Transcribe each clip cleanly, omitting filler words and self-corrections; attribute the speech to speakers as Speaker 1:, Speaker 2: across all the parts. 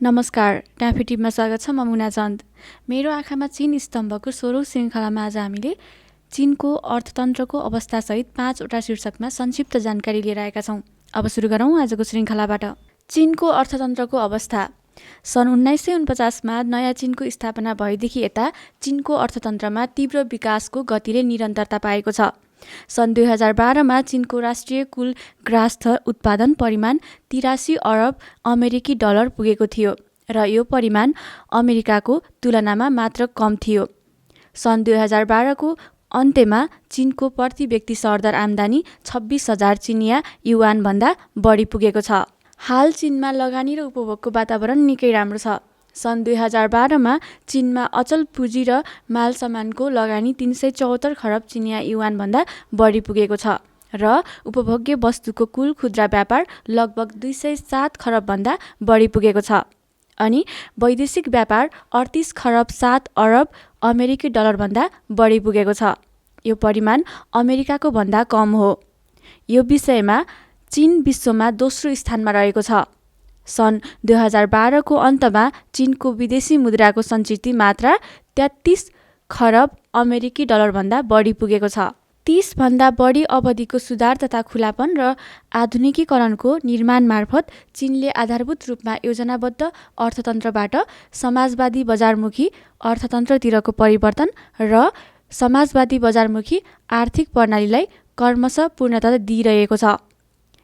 Speaker 1: नमस्कार, ट्याफे टिपमा स्वागत छ। म मुना चन्द। मेरो आँखामा चीन स्तम्भको 16औं श्रृङ्खलामा आज हामीले चीनको अर्थतन्त्रको अवस्थासहित 5वटा शीर्षकमा संक्षिप्त जानकारी लिएर आएका छौँ। अब सुरु गरौँ आजको श्रृङ्खलाबाट। चीनको अर्थतन्त्रको अवस्था। सन् 1949मा नयाँ चीनको स्थापना भएदेखि यता चीनको अर्थतन्त्रमा तीव्र विकासको गतिले निरन्तरता पाएको छ। सन् 2012मा चीनको राष्ट्रिय कुल ग्राहस्थ उत्पादन परिमाण 83 अरब अमेरिकी डलर पुगेको थियो र यो परिमाण अमेरिकाको तुलनामा मात्र कम थियो। सन् 2012को अन्त्यमा चीनको प्रति व्यक्ति सरदर आम्दानी 26,000 चिनिया युवानभन्दा बढी पुगेको छ। हाल चीनमा लगानी र उपभोगको वातावरण निकै राम्रो छ। सन् 2012मा चीनमा अचल पुँजी र माल सामानको लगानी 374 खरब चिनिया युवानभन्दा बढी पुगेको छ र उपभोग्य वस्तुको कुल खुद्रा व्यापार लगभग 207 खरबभन्दा बढी पुगेको छ अनि वैदेशिक व्यापार 38 खरब 7 अरब अमेरिकी डलरभन्दा बढी पुगेको छ। यो परिमाण अमेरिकाको भन्दा कम हो। यो विषयमा चीन विश्वमा दोस्रो स्थानमा रहेको छ। सन् 2012को अन्तमा चीनको विदेशी मुद्राको सञ्चित मात्रा 33 खरब अमेरिकी डलरभन्दा बढी पुगेको छ। 30 भन्दा बढी अवधिको सुधार तथा खुलापन र आधुनिकीकरणको निर्माण मार्फत चीनले आधारभूत रूपमा योजनाबद्ध अर्थतन्त्रबाट समाजवादी बजारमुखी अर्थतन्त्रतिरको परिवर्तन र समाजवादी बजारमुखी आर्थिक प्रणालीलाई क्रमशः पूर्णता दिइरहेको छ।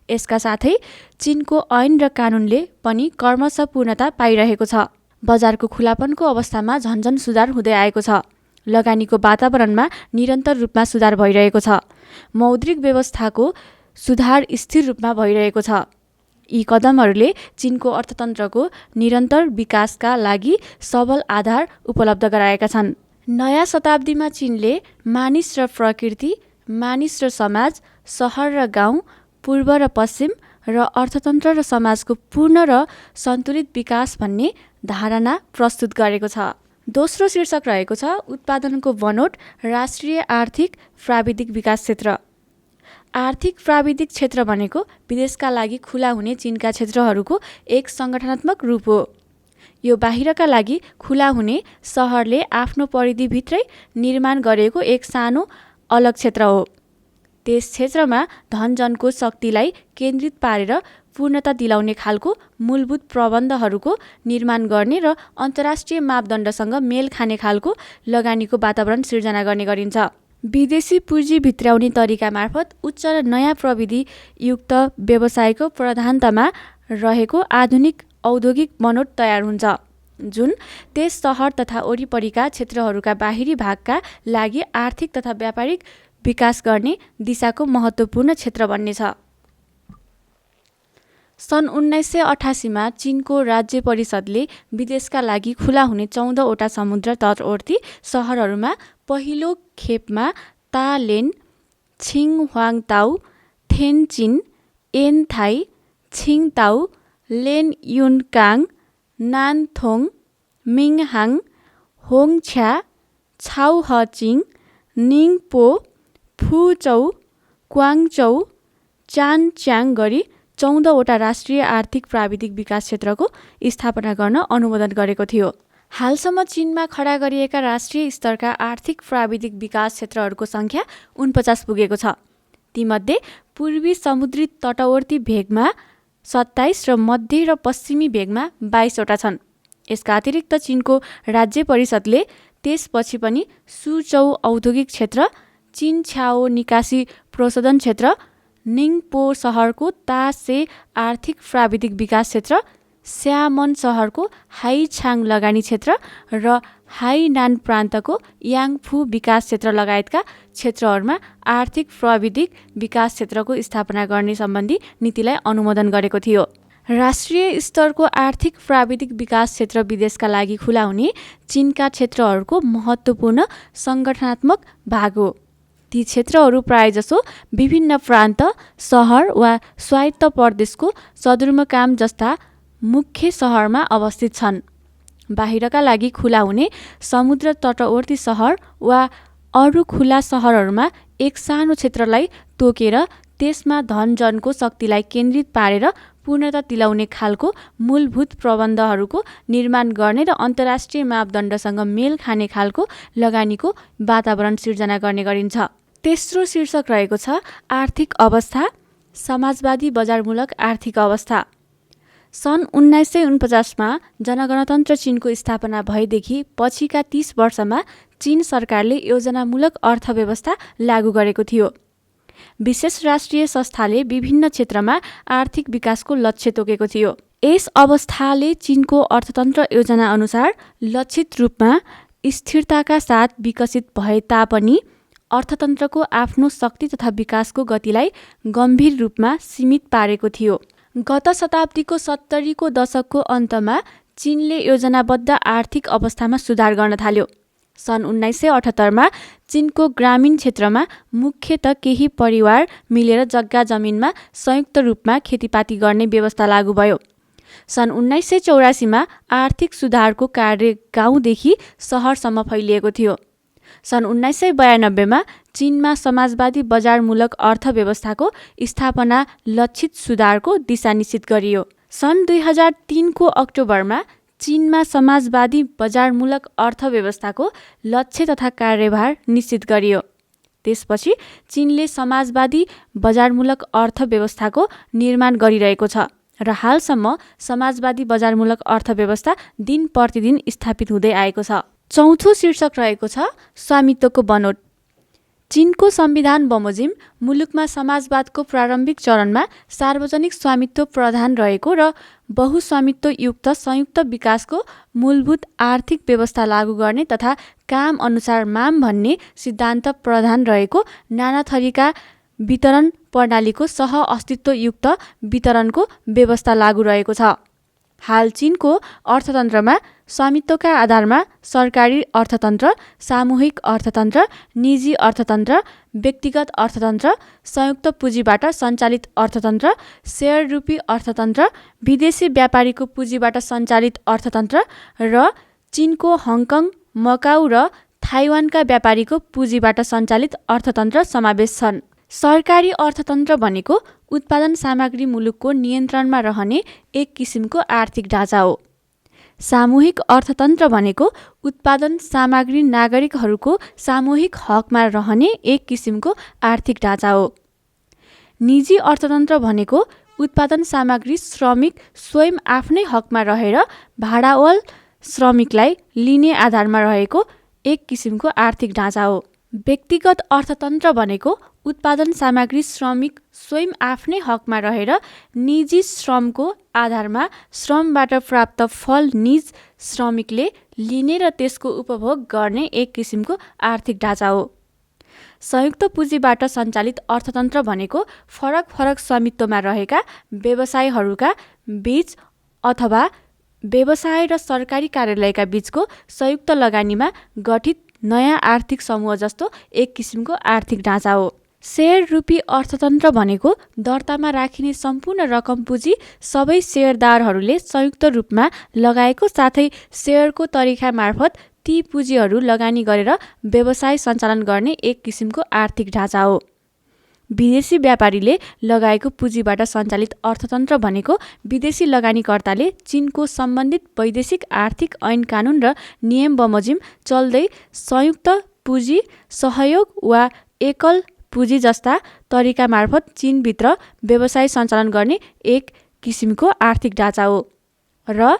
Speaker 1: यसका साथै चीनको ऐन र कानुनले पनि क्रमशः पूर्णता पाइरहेको छ। बजारको खुलापनको अवस्थामा झन्झन सुधार हुँदै आएको छ। लगानीको वातावरणमा निरन्तर रूपमा सुधार भइरहेको छ। मौद्रिक व्यवस्थाको सुधार स्थिर रूपमा भइरहेको छ। यी कदमहरूले चीनको अर्थतन्त्रको निरन्तर विकासका लागि सबल आधार उपलब्ध गराएका छन्। नयाँ शताब्दीमा चीनले मानिस र प्रकृति, मानिस र समाज, सहर र गाउँ, पूर्व र पश्चिम र अर्थतन्त्र र समाजको पूर्ण र सन्तुलित विकास भन्ने धारणा प्रस्तुत गरेको छ। दोस्रो शीर्षक रहेको छ उत्पादनको बनोट, राष्ट्रिय आर्थिक प्राविधिक विकास क्षेत्र। आर्थिक प्राविधिक क्षेत्र भनेको विदेशका लागि खुला हुने चीनका क्षेत्रहरूको एक सङ्गठनात्मक रूप हो। यो बाहिरका लागि खुला हुने सहरले आफ्नो परिधिभित्रै निर्माण गरेको एक सानो अलग क्षेत्र हो। त्यस क्षेत्रमा धनजनको शक्तिलाई केन्द्रित पारेर पूर्णता दिलाउने खालको मूलभूत प्रबन्धहरूको निर्माण गर्ने र अन्तर्राष्ट्रिय मापदण्डसँग मेल खाने खालको लगानीको वातावरण सिर्जना गर्ने गरिन्छ। विदेशी पुँजी भित्र्याउने तरिका मार्फत उच्च र नयाँ प्रविधि युक्त व्यवसायको प्रधानतामा रहेको आधुनिक औद्योगिक बनोट तयार हुन्छ, जुन त्यस सहर तथा वरिपरिका क्षेत्रहरूका बाहिरी भागका लागि आर्थिक तथा व्यापारिक विकास गर्ने दिशाको महत्त्वपूर्ण क्षेत्र बन्नेछ। सन् 1988मा चीनको राज्य परिषदले विदेशका लागि खुला हुने 14वटा समुद्र तटवर्ती सहरहरूमा पहिलो खेपमा तालेन, छिङह्वाङताउ, थेनचिन, एनथाई, छिङताउ, लेनयुनकाङ, नानथोङ, मिङहाङ, होङछ्या, छाउहचिङ, निङपो, फुचौ, क्वाङचौ, चानच्याङ गरी 14वटा राष्ट्रिय आर्थिक प्राविधिक विकास क्षेत्रको स्थापना गर्न अनुमोदन गरेको थियो। हालसम्म चीनमा खडा गरिएका राष्ट्रिय स्तरका आर्थिक प्राविधिक विकास क्षेत्रहरूको सङ्ख्या 49 पुगेको छ। तीमध्ये पूर्वी समुद्री तटवर्ती भेगमा 27 र मध्य र पश्चिमी भेगमा 22वटा छन्। यसका अतिरिक्त चीनको राज्य परिषदले त्यसपछि पनि सुचौ औद्योगिक क्षेत्र, चिनछ्याओ निकासी प्रशोधन क्षेत्र, निङपो सहरको तासे आर्थिक प्राविधिक विकास क्षेत्र, स्यामन सहरको हाइछाङ लगानी क्षेत्र र हाइनान प्रान्तको याङफू विकास क्षेत्र लगायतका क्षेत्रहरूमा आर्थिक प्राविधिक विकास क्षेत्रको स्थापना गर्ने सम्बन्धी नीतिलाई अनुमोदन गरेको थियो। राष्ट्रिय स्तरको आर्थिक प्राविधिक विकास क्षेत्र विदेशका लागि खुला हुने चीनका क्षेत्रहरूको महत्त्वपूर्ण सङ्गठनात्मक भाग हो। ती क्षेत्रहरू प्रायजसो विभिन्न प्रान्त, सहर वा स्वायत्त प्रदेशको सदरमुकाम जस्ता मुख्य सहरमा अवस्थित छन्। बाहिरका लागि खुला हुने समुद्र तटवर्ती सहर वा अरू खुला सहरहरूमा एक सानो क्षेत्रलाई तोकेर त्यसमा धनजनको शक्तिलाई केन्द्रित पारेर पूर्णता दिलाउने खालको मूलभूत प्रबन्धहरूको निर्माण गर्ने र अन्तर्राष्ट्रिय मापदण्डसँग मेल खाने खालको लगानीको वातावरण सिर्जना गर्ने गरिन्छ। तेस्रो शीर्षक रहेको छ आर्थिक अवस्था, समाजवादी बजारमूलक आर्थिक अवस्था। सन् 1949मा जनगणतन्त्र चीनको स्थापना भएदेखि पछिका 30 वर्षमा चीन सरकारले योजनामूलक अर्थव्यवस्था लागू गरेको थियो। विशेष राष्ट्रिय संस्थाले विभिन्न क्षेत्रमा आर्थिक विकासको लक्ष्य तोकेको थियो। यस अवस्थाले चीनको अर्थतन्त्र योजना अनुसार लक्षित रूपमा स्थिरताका साथ विकसित भए तापनि अर्थतन्त्रको आफ्नो शक्ति तथा विकासको गतिलाई गम्भीर रूपमा सीमित पारेको थियो। गत शताब्दीको 70को दशकको अन्तमा चीनले योजनाबद्ध आर्थिक अवस्थामा सुधार गर्न थाल्यो। सन् 1978मा चीनको ग्रामीण क्षेत्रमा मुख्यतः केही परिवार मिलेर जग्गा जमिनमा संयुक्त रूपमा खेतीपाती गर्ने व्यवस्था लागू भयो। सन् 1984मा आर्थिक सुधारको कार्य गाउँदेखि सहरसम्म फैलिएको थियो। सन् 1992मा चीनमा समाजवादी बजारमूलक अर्थव्यवस्थाको स्थापना लक्षित सुधारको दिशा निश्चित गरियो। सन् 2003को अक्टोबरमा चीनमा समाजवादी बजारमूलक अर्थव्यवस्थाको लक्ष्य तथा कार्यभार निश्चित गरियो। त्यसपछि चीनले समाजवादी बजारमूलक अर्थव्यवस्थाको निर्माण गरिरहेको छ र हालसम्म समाजवादी बजारमूलक अर्थव्यवस्था दिन प्रतिदिन स्थापित हुँदै आएको छ। चौथो शीर्षक रहेको छ स्वामित्वको बनोट। चीनको संविधान बमोजिम मुलुकमा समाजवादको प्रारम्भिक चरणमा सार्वजनिक स्वामित्व प्रधान रहेको र बहुस्वामित्वयुक्त संयुक्त विकासको मूलभूत आर्थिक व्यवस्था लागू गर्ने तथा काम अनुसार माम भन्ने सिद्धान्त प्रधान रहेको नाना थरीका वितरण प्रणालीको सह अस्तित्वयुक्त वितरणको व्यवस्था लागू रहेको छ। हाल चीनको अर्थतन्त्रमा स्वामित्वका आधारमा सरकारी अर्थतन्त्र, सामूहिक अर्थतन्त्र, निजी अर्थतन्त्र, व्यक्तिगत अर्थतन्त्र, संयुक्त पुँजीबाट सञ्चालित अर्थतन्त्र, शेयर रूपी अर्थतन्त्र, विदेशी व्यापारीको पुँजीबाट सञ्चालित अर्थतन्त्र र चीनको हङकङ, मकाउ र थाइवानका व्यापारीको पुँजीबाट सञ्चालित अर्थतन्त्र समावेश छन्। सरकारी अर्थतन्त्र भनेको उत्पादन सामग्री मुलुकको नियन्त्रणमा रहने एक किसिमको आर्थिक ढाँचा हो। सामूहिक अर्थतन्त्र भनेको उत्पादन सामग्री नागरिकहरूको सामूहिक हकमा रहने एक किसिमको आर्थिक ढाँचा हो। निजी अर्थतन्त्र भनेको उत्पादन सामग्री श्रमिक स्वयं आफ्नै हकमा रहेर भाडावल श्रमिकलाई लिने आधारमा रहेको एक किसिमको आर्थिक ढाँचा हो। व्यक्तिगत अर्थतन्त्र भनेको उत्पादन सामग्री श्रमिक स्वयं आफ्नै हकमा रहेर निजी श्रमको आधारमा श्रमबाट प्राप्त फल निज श्रमिकले लिने र त्यसको उपभोग गर्ने एक किसिमको आर्थिक ढाँचा हो। संयुक्त पुँजीबाट सञ्चालित अर्थतन्त्र भनेको फरक फरक स्वामित्वमा रहेका व्यवसायहरूका बीच अथवा व्यवसाय र सरकारी कार्यालयका बीचको संयुक्त लगानीमा गठित नयाँ आर्थिक समूह जस्तो एक किसिमको आर्थिक ढाँचा हो। शेयर रूपी अर्थतन्त्र भनेको दर्तामा राखिने सम्पूर्ण रकम पुँजी सबै शेयरदारहरूले संयुक्त रूपमा लगाएको साथै शेयरको तरिका मार्फत ती पुँजीहरू लगानी गरेर व्यवसाय सञ्चालन गर्ने एक किसिमको आर्थिक ढाँचा हो। विदेशी व्यापारीले लगाएको पुँजीबाट सञ्चालित अर्थतन्त्र भनेको विदेशी लगानीकर्ताले चीनको सम्बन्धित वैदेशिक आर्थिक ऐन कानुन र नियम बमोजिम चल्दै संयुक्त पुँजी, सहयोग वा एकल पुँजी जस्ता तरिका मार्फत चीनभित्र व्यवसाय सञ्चालन गर्ने एक किसिमको आर्थिक ढाँचा हो र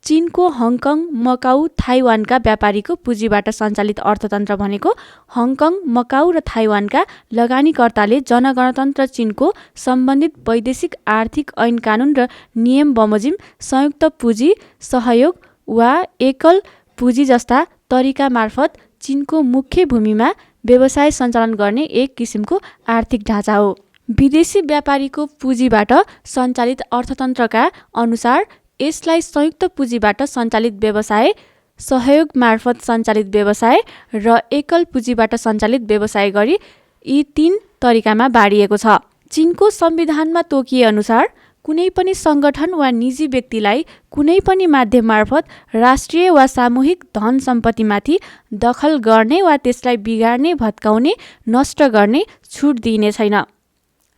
Speaker 1: चीनको हङकङ, मकाउ, थाइवानका व्यापारीको पुँजीबाट सञ्चालित अर्थतन्त्र भनेको हङकङ, मकाउ र थाइवानका लगानीकर्ताले जनगणतन्त्र चीनको सम्बन्धित वैदेशिक आर्थिक ऐन कानुन र नियम बमोजिम संयुक्त पुँजी, सहयोग वा एकल पुँजी जस्ता तरिका मार्फत चीनको मुख्य भूमिमा व्यवसाय सञ्चालन गर्ने एक किसिमको आर्थिक ढाँचा हो। विदेशी व्यापारीको पुँजीबाट सञ्चालित अर्थतन्त्रका अनुसार यसलाई संयुक्त पुँजीबाट सञ्चालित व्यवसाय, सहयोग मार्फत सञ्चालित व्यवसाय र एकल पुँजीबाट सञ्चालित व्यवसाय गरी यी 3 तरिकामा बाँडिएको छ। चीनको संविधानमा तोकिए अनुसार कुनै पनि सङ्गठन वा निजी व्यक्तिलाई कुनै पनि माध्यम मार्फत राष्ट्रिय वा सामूहिक धन सम्पत्तिमाथि दखल गर्ने वा त्यसलाई बिगार्ने, भत्काउने, नष्ट गर्ने छुट दिइने छैन।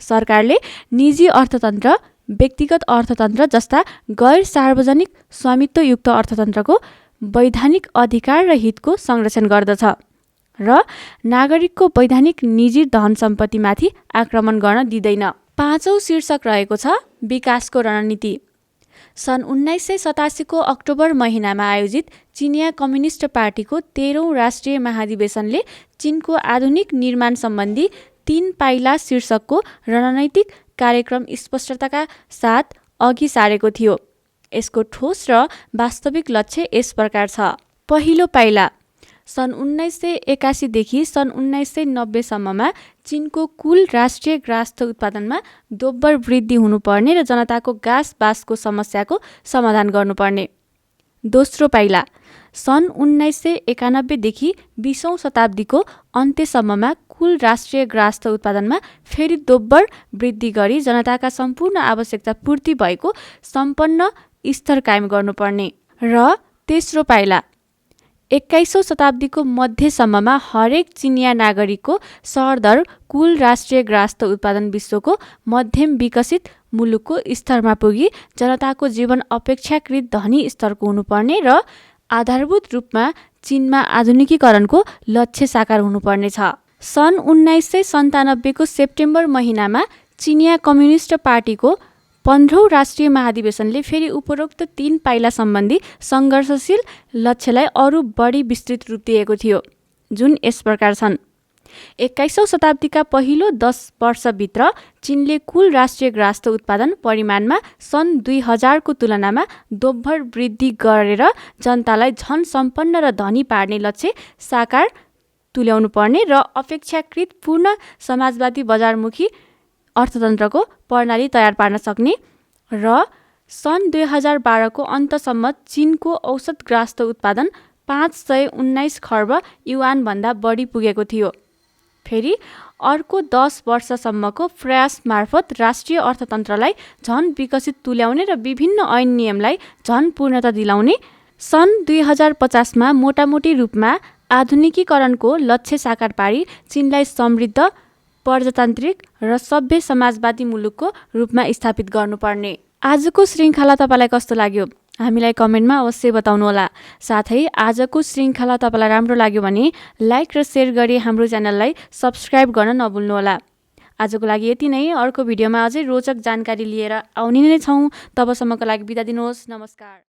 Speaker 1: सरकारले निजी अर्थतन्त्र, व्यक्तिगत अर्थतन्त्र जस्ता गैर सार्वजनिक स्वामित्वयुक्त अर्थतन्त्रको वैधानिक अधिकार र हितको संरक्षण गर्दछ र नागरिकको वैधानिक निजी धन सम्पत्तिमाथि आक्रमण गर्न दिँदैन। 5औं शीर्षक रहेको छ विकासको रणनीति। सन् 1987 को अक्टोबर महिनामा आयोजित चिनिया कम्युनिस्ट पार्टीको 13औं राष्ट्रिय महाधिवेशनले चिनको आधुनिक निर्माण सम्बन्धी 3 पाइला शीर्षकको रणनैतिक कार्यक्रम स्पष्टताका साथ अघि सारेको थियो। यसको ठोस र वास्तविक लक्ष्य यस प्रकार छ। पहिलो पाइला, सन् 1981 देखि सन् 1990 सम्ममा चिनको कुल राष्ट्रिय गाँसको उत्पादनमा दोब्बर वृद्धि हुनुपर्ने र जनताको गाँस-बासको समस्याको समाधान गर्नुपर्ने। दोस्रो पाइला, सन् 1991 देखि 20औं शताब्दीको अन्त्यसम्ममा कुल राष्ट्रिय गाँसको उत्पादनमा फेरि दोब्बर वृद्धि गरी जनताका सम्पूर्ण आवश्यकता पूर्ति भएको सम्पन्न स्तर कायम गर्नुपर्ने। र तेस्रो पाइला, 21औं शताब्दीको मध्यसम्ममा हरेक चिनिया नागरिकको सरदर कुल राष्ट्रिय गाँसको उत्पादन विश्वको मध्यम विकसित मुलुकको स्तरमा पुगी जनताको जीवन अपेक्षाकृत धनी स्तरको हुनुपर्ने र आधारभूत रूपमा चिनमा आधुनिकीकरणको लक्ष्य साकार हुनुपर्ने छ। सन् 1997 को सेप्टेम्बर महिनामा चिनिया कम्युनिस्ट पार्टीको 15औं राष्ट्रिय महाधिवेशनले फेरि उपरोक्त 3 पाइला सम्बन्धी सङ्घर्षशील लक्ष्यलाई अरू बढी विस्तृत रूप दिएको थियो, जुन यस प्रकार छन्। 21औं शताब्दीका पहिलो 10 वर्षभित्र चिनले कुल राष्ट्रिय गाँसको उत्पादन परिमाणमा सन् 2000 को तुलनामा दोब्बर वृद्धि गरेर जनतालाई झन सम्पन्न र धनी पार्ने लक्ष्य साकार तुल्याउनु पर्ने र अपेक्षाकृत पूर्ण समाजवादी बजारमुखी अर्थतन्त्रको प्रणाली तयार पार्न सक्ने र सन् 2012 को अन्तसम्म चिनको औसत गाँसको उत्पादन 519 खर्ब युआनभन्दा बढी पुगेको थियो। फेरि अर्को 10 वर्षसम्मको प्रयास मार्फत राष्ट्रिय अर्थतन्त्रलाई झन विकसित तुल्याउने र विभिन्न ऐन नियमलाई झन पूर्णता दिलाउने, सन् 2050 मा मोटामोटी रूपमा आधुनिकीकरणको लक्ष्य साकार पारी चिनलाई समृद्ध, प्रजातान्त्रिक र सभ्य समाजवादी मुलुकको रूपमा स्थापित गर्नुपर्ने। आजको श्रृङ्खला तपाईँलाई कस्तो लाग्यो? हामीलाई कमेन्टमा अवश्य बताउनुहोला। साथै आजको श्रृङ्खला तपाईँलाई राम्रो लाग्यो भने लाइक र सेयर गरी हाम्रो च्यानललाई सब्स्क्राइब गर्न नभुल्नुहोला। आजको लागि यति नै। अर्को भिडियोमा अझै रोचक जानकारी लिएर आउने नै छौँ। तबसम्मको लागि बिदा दिनुहोस्। नमस्कार।